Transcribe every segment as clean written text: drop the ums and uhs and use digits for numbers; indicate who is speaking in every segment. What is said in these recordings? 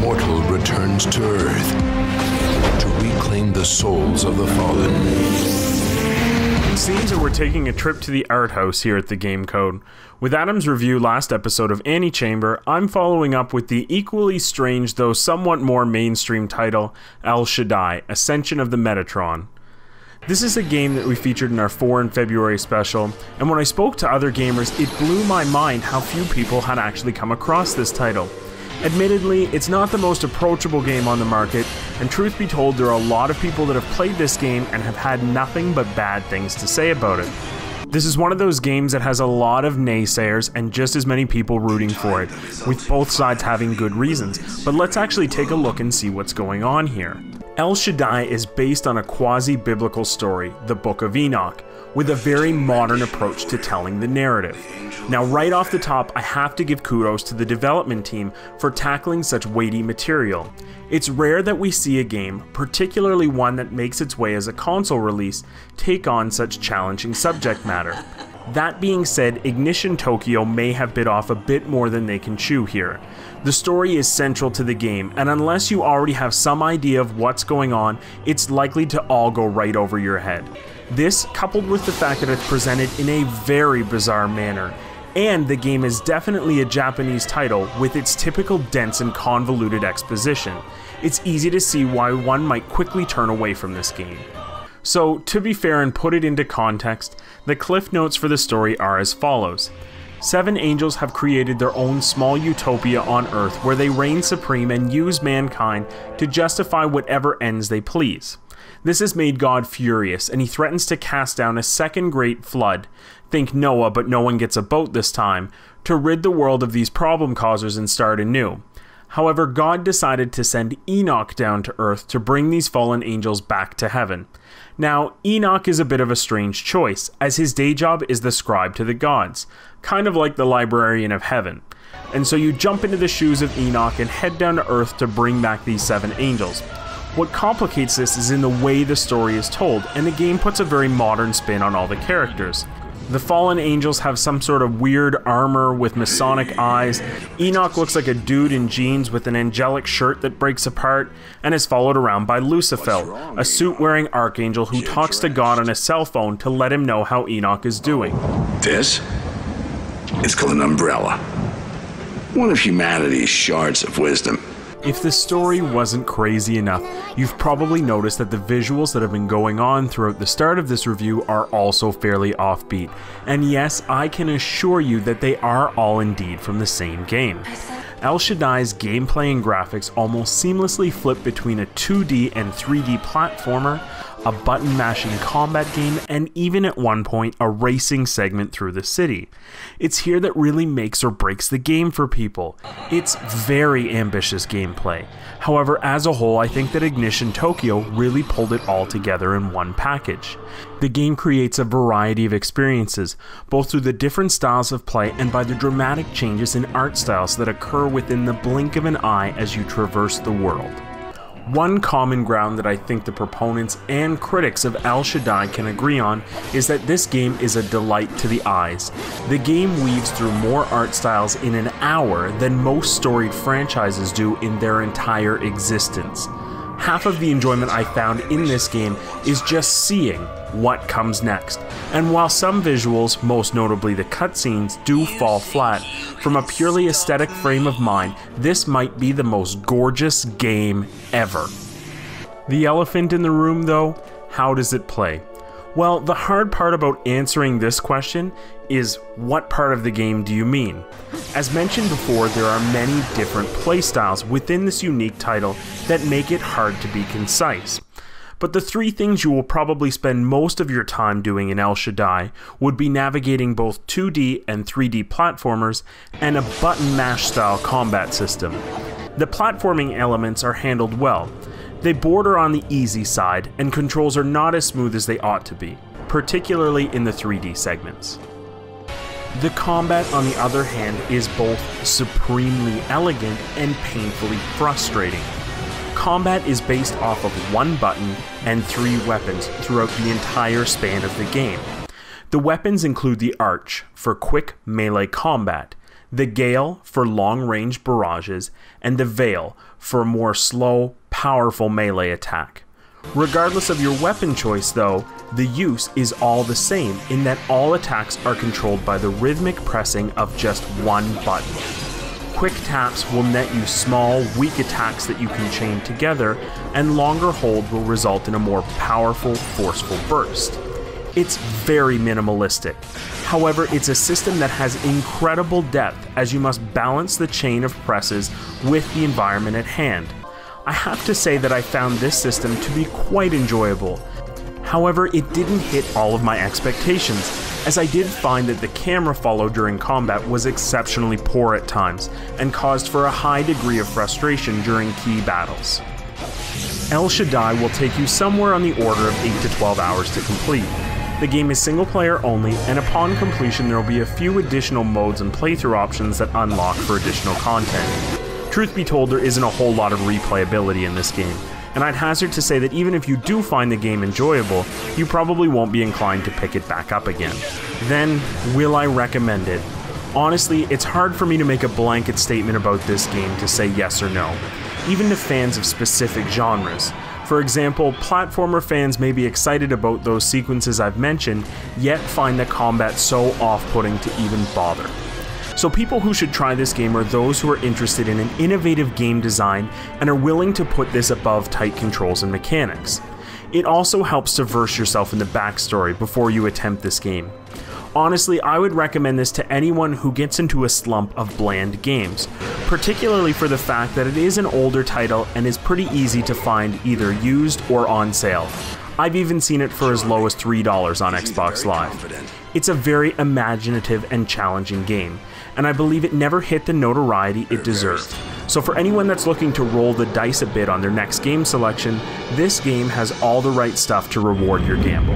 Speaker 1: mortal returns to Earth to reclaim the souls of the fallen.
Speaker 2: It seems that we're taking a trip to the art house here at the Game Code. With Adam's review last episode of Antechamber, I'm following up with the equally strange though somewhat more mainstream title, El Shaddai, Ascension of the Metatron. This is a game that we featured in our 4 in February special, and when I spoke to other gamers, it blew my mind how few people had actually come across this title. Admittedly, it's not the most approachable game on the market, and truth be told, there are a lot of people that have played this game and have had nothing but bad things to say about it. This is one of those games that has a lot of naysayers and just as many people rooting for it, with both sides having good reasons, but let's actually take a look and see what's going on here. El Shaddai is based on a quasi-biblical story, the Book of Enoch, with a very modern approach to telling the narrative. Now right off the top, I have to give kudos to the development team for tackling such weighty material. It's rare that we see a game, particularly one that makes its way as a console release, take on such challenging subject matter. That being said, Ignition Tokyo may have bit off a bit more than they can chew here. The story is central to the game, and unless you already have some idea of what's going on, it's likely to all go right over your head. This, coupled with the fact that it's presented in a very bizarre manner, and the game is definitely a Japanese title with its typical dense and convoluted exposition, it's easy to see why one might quickly turn away from this game. So, to be fair and put it into context, the cliff notes for the story are as follows. 7 angels have created their own small utopia on Earth where they reign supreme and use mankind to justify whatever ends they please. This has made God furious, and he threatens to cast down a second great flood, think Noah but no one gets a boat this time, to rid the world of these problem causers and start anew. However, God decided to send Enoch down to Earth to bring these fallen angels back to heaven. Now, Enoch is a bit of a strange choice, as his day job is the scribe to the gods, kind of like the librarian of heaven. And so you jump into the shoes of Enoch and head down to Earth to bring back these 7 angels. What complicates this is in the way the story is told, and the game puts a very modern spin on all the characters. The fallen angels have some sort of weird armor with Masonic eyes. Enoch looks like a dude in jeans with an angelic shirt that breaks apart, and is followed around by Lucifer, a suit-wearing archangel who talks to God on a cell phone to let him know how Enoch is doing.
Speaker 3: This is called an umbrella. One of humanity's shards of wisdom.
Speaker 2: If the story wasn't crazy enough, you've probably noticed that the visuals that have been going on throughout the start of this review are also fairly offbeat. And yes, I can assure you that they are all indeed from the same game. El Shaddai's gameplay and graphics almost seamlessly flip between a 2D and 3D platformer, a button-mashing combat game, and even at one point a racing segment through the city. It's here that really makes or breaks the game for people. It's very ambitious gameplay. However, as a whole, I think that Ignition Tokyo really pulled it all together in one package. The game creates a variety of experiences, both through the different styles of play and by the dramatic changes in art styles that occur within the blink of an eye as you traverse the world. One common ground that I think the proponents and critics of El Shaddai can agree on is that this game is a delight to the eyes. The game weaves through more art styles in an hour than most storied franchises do in their entire existence. Half of the enjoyment I found in this game is just seeing what comes next. And while some visuals, most notably the cutscenes, do fall flat, from a purely aesthetic frame of mind, this might be the most gorgeous game ever. The elephant in the room though, how does it play? Well, the hard part about answering this question is, what part of the game do you mean? As mentioned before, there are many different playstyles within this unique title that make it hard to be concise. But the 3 things you will probably spend most of your time doing in El Shaddai would be navigating both 2D and 3D platformers and a button mash style combat system. The platforming elements are handled well. They border on the easy side, and controls are not as smooth as they ought to be, particularly in the 3D segments. The combat, on the other hand, is both supremely elegant and painfully frustrating. Combat is based off of 1 button and 3 weapons throughout the entire span of the game. The weapons include the Arch for quick melee combat, the Gale for long-range barrages, and the Veil for a more slow, powerful melee attack. Regardless of your weapon choice though, the use is all the same in that all attacks are controlled by the rhythmic pressing of just one button. Quick taps will net you small, weak attacks that you can chain together, and longer hold will result in a more powerful, forceful burst. It's very minimalistic. However, it's a system that has incredible depth as you must balance the chain of presses with the environment at hand. I have to say that I found this system to be quite enjoyable. However, it didn't hit all of my expectations, as I did find that the camera follow during combat was exceptionally poor at times, and caused for a high degree of frustration during key battles. El Shaddai will take you somewhere on the order of 8 to 12 hours to complete. The game is single player only, and upon completion there will be a few additional modes and playthrough options that unlock for additional content. Truth be told, there isn't a whole lot of replayability in this game, and I'd hazard to say that even if you do find the game enjoyable, you probably won't be inclined to pick it back up again. Then, will I recommend it? Honestly, it's hard for me to make a blanket statement about this game to say yes or no, even to fans of specific genres. For example, platformer fans may be excited about those sequences I've mentioned, yet find the combat so off-putting to even bother. So people who should try this game are those who are interested in an innovative game design and are willing to put this above tight controls and mechanics. It also helps to verse yourself in the backstory before you attempt this game. Honestly, I would recommend this to anyone who gets into a slump of bland games, particularly for the fact that it is an older title and is pretty easy to find either used or on sale. I've even seen it for as low as $3 on Xbox Live. It's a very imaginative and challenging game, and I believe it never hit the notoriety it deserved. So for anyone that's looking to roll the dice a bit on their next game selection, this game has all the right stuff to reward your gamble.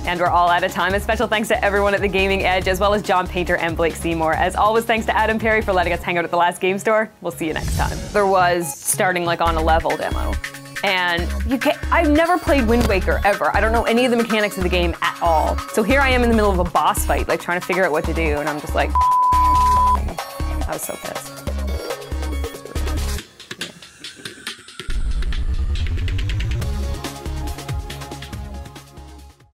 Speaker 4: And we're all out of time. A special thanks to everyone at the Gaming Edge, as well as John Painter and Blake Seymour. As always, thanks to Adam Perry for letting us hang out at the last game store. We'll see you next time. There was starting like on a level demo. And I've never played Wind Waker ever. I don't know any of the mechanics of the game at all. So here I am in the middle of a boss fight, like trying to figure out what to do. And I'm just like, I was so pissed.